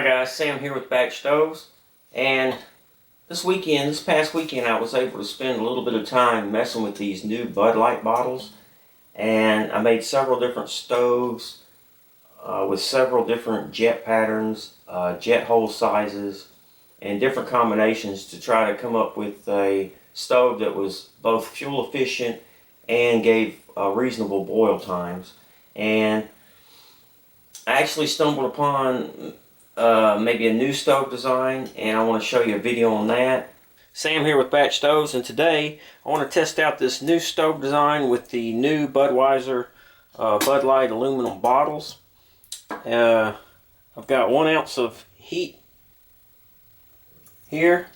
Hi guys, Sam here with BatchStovez, and this past weekend I was able to spend a little bit of time messing with these new Bud Light bottles, and I made several different stoves with several different jet patterns, jet hole sizes, and different combinations to try to come up with a stove that was both fuel efficient and gave reasonable boil times. And I actually stumbled upon maybe a new stove design, and I want to show you a video on that. Sam here with BatchStovez, and today I want to test out this new stove design with the new Budweiser Bud Light aluminum bottles. I've got 1 ounce of heat here,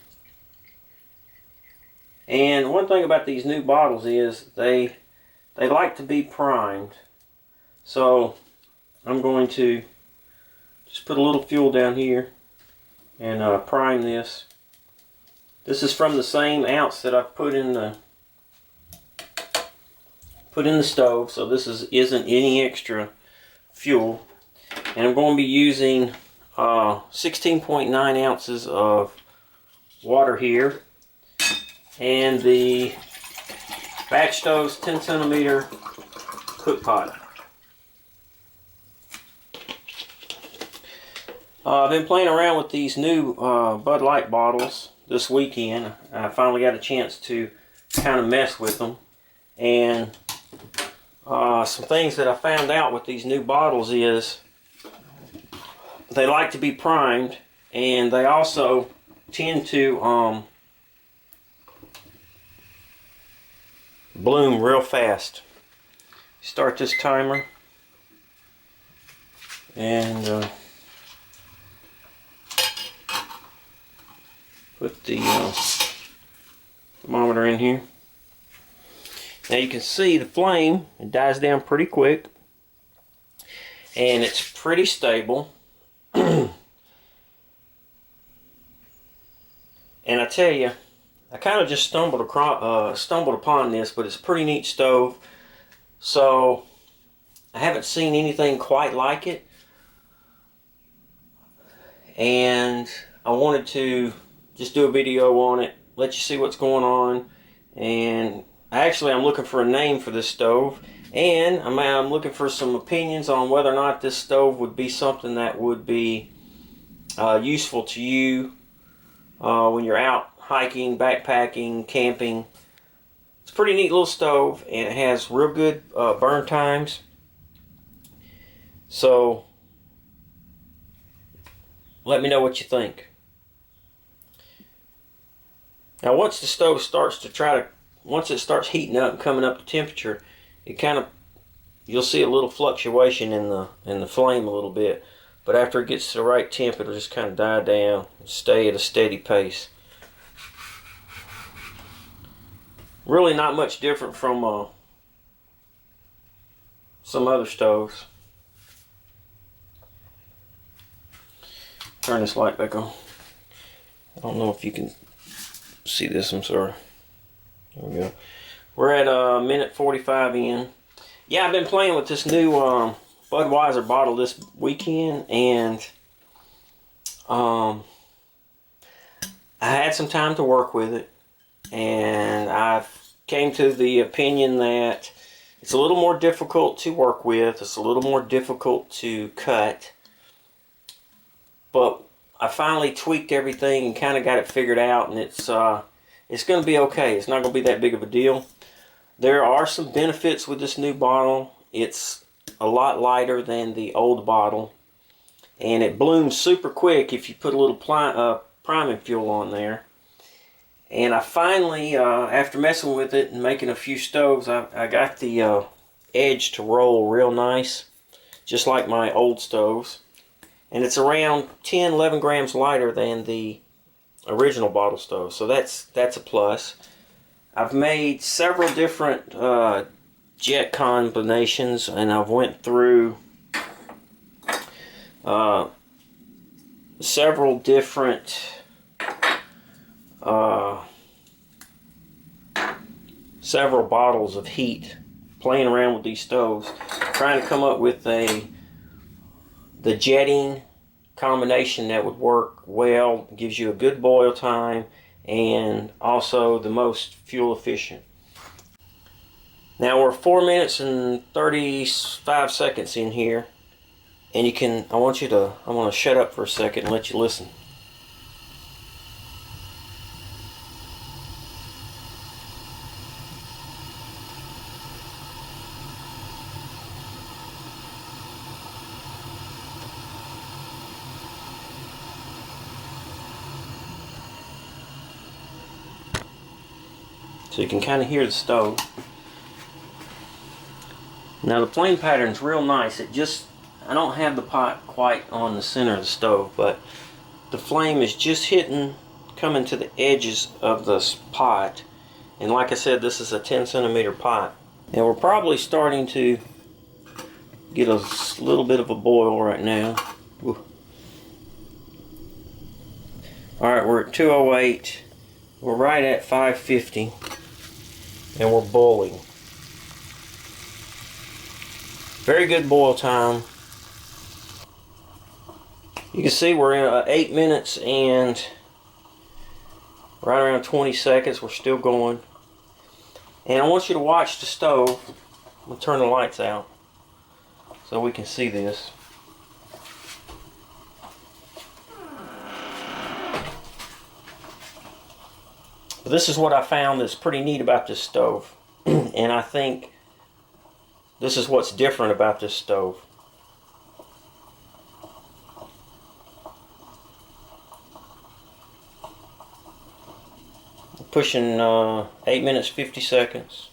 and one thing about these new bottles is they like to be primed. So I'm going to just put a little fuel down here and prime this. This is from the same ounce that I put in the stove, so this isn't any extra fuel. And I'm going to be using 16.9 ounces of water here, and the BatchStovez 10 centimeter cook pot. I've been playing around with these new Bud Light bottles this weekend. I finally got a chance to kind of mess with them. And some things that I found out with these new bottles is they like to be primed, and they also tend to bloom real fast. Start this timer and put the thermometer in here. Now you can see the flame, it dies down pretty quick, and it's pretty stable. And I tell you, I kind of just stumbled upon this, but it's a pretty neat stove. So I haven't seen anything quite like it, and I wanted to just do a video on it, let you see what's going on. And actually I'm looking for a name for this stove, and I'm looking for some opinions on whether or not this stove would be something that would be useful to you when you're out hiking, backpacking, camping. It's a pretty neat little stove, and it has real good burn times. So let me know what you think. Now once the stove starts once it starts heating up and coming up to temperature, you'll see a little fluctuation in the flame a little bit. But after it gets to the right temp, it'll just kind of die down and stay at a steady pace. Really not much different from some other stoves. Turn this light back on. I don't know if you can see this, I'm sorry. There we go. We're at a minute 45 in. Yeah, I've been playing with this new Budweiser bottle this weekend, and I had some time to work with it, and I've came to the opinion that it's a little more difficult to work with. It's a little more difficult to cut, but I finally tweaked everything and kind of got it figured out, and it's going to be okay. It's not going to be that big of a deal. There are some benefits with this new bottle. It's a lot lighter than the old bottle, and it blooms super quick if you put a little priming fuel on there. And I finally, after messing with it and making a few stoves, I got the edge to roll real nice, just like my old stoves. And it's around 10-11 grams lighter than the original bottle stove, so that's a plus. I've made several different jet combinations, and I've went through several different several bottles of heat, playing around with these stoves, trying to come up with the jetting combination that would work well, gives you a good boil time, and also the most fuel efficient. Now we're 4 minutes and 35 seconds in here, and I want to shut up for a second and let you listen. So you can kind of hear the stove. Now the flame pattern's real nice. I don't have the pot quite on the center of the stove, but the flame is just coming to the edges of this pot. And like I said, this is a 10 centimeter pot. And we're probably starting to get a little bit of a boil right now. Ooh. Alright, we're at 208. We're right at 550. And we're boiling. Very good boil time. You can see we're in 8 minutes and right around 20 seconds. We're still going. And I want you to watch the stove. I'm going to turn the lights out so we can see this. But this is what I found that's pretty neat about this stove. And I think this is what's different about this stove. Pushing 8 minutes 50 seconds.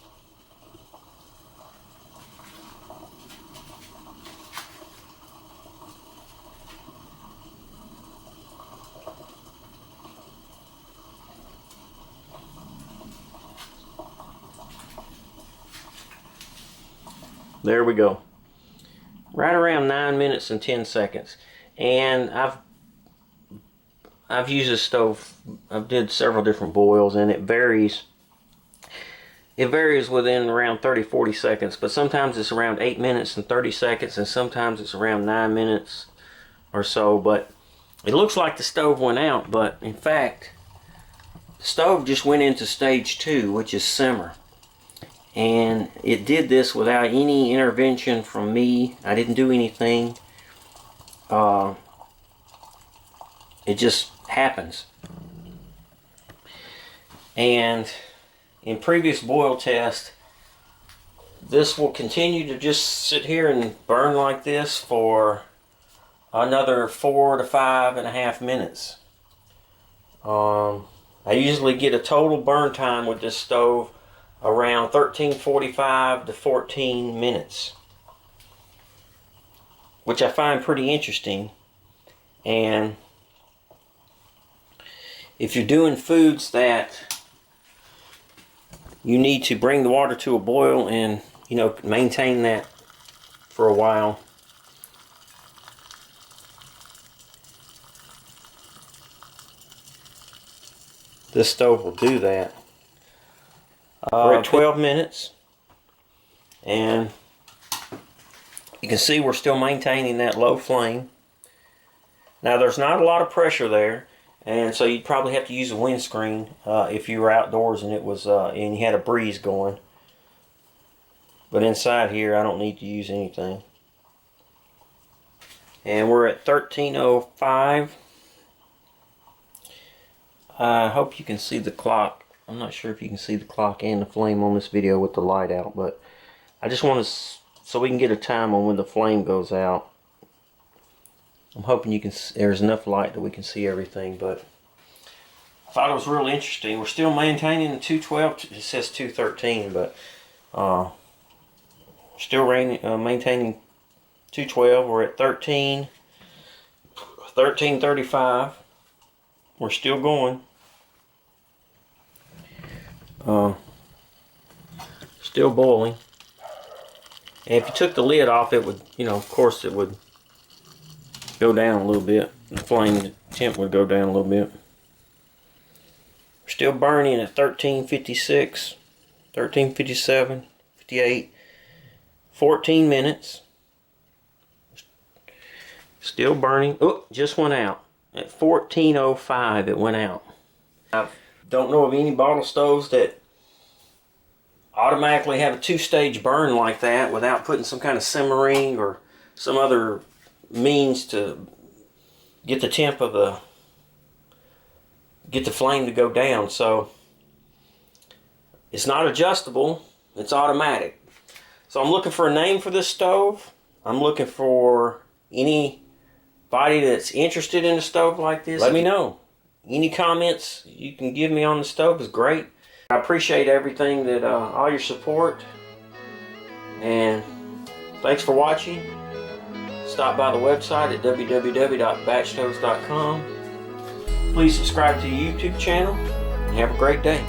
There we go. Right around 9 minutes and 10 seconds. And I've used this stove. I've did several different boils, and it varies. It varies within around 30-40 seconds, but sometimes it's around 8 minutes and 30 seconds, and sometimes it's around 9 minutes or so. But it looks like the stove went out, but in fact, the stove just went into stage 2, which is simmer. And it did this without any intervention from me. I didn't do anything. It just happens. And in previous boil tests, this will continue to just sit here and burn like this for another 4 to 5.5 minutes. I usually get a total burn time with this stove around 13:45 to 14 minutes, which I find pretty interesting. And if you're doing foods that you need to bring the water to a boil and, you know, maintain that for a while, this stove will do that. We're at 12 minutes, and you can see we're still maintaining that low flame. Now there's not a lot of pressure there, and so you'd probably have to use a windscreen if you were outdoors and it was and you had a breeze going. But inside here, I don't need to use anything. And we're at 13:05. I hope you can see the clock. I'm not sure if you can see the clock and the flame on this video with the light out, but I just want to, so we can get a time on when the flame goes out. I'm hoping you can, there's enough light that we can see everything, but I thought it was real interesting. We're still maintaining the 212. It says 213, but still maintaining 212. We're at 13:35. We're still going. Still boiling. And if you took the lid off, it would, you know, of course it would go down a little bit. The flame temp would go down a little bit. We're still burning at 13:56, 13:57, 58, 14 minutes. Still burning. Oh, just went out. At 14:05 it went out. I don't know of any bottle stoves that automatically have a two-stage burn like that without putting some kind of simmering or some other means to get the temp of get the flame to go down. So it's not adjustable, it's automatic. So I'm looking for a name for this stove. I'm looking for anybody that's interested in a stove like this. Let me know. Any comments you can give me on the stove is great. I appreciate everything that all your support, and thanks for watching. Stop by the website at www.BatchStovez.com. Please subscribe to the YouTube channel and have a great day.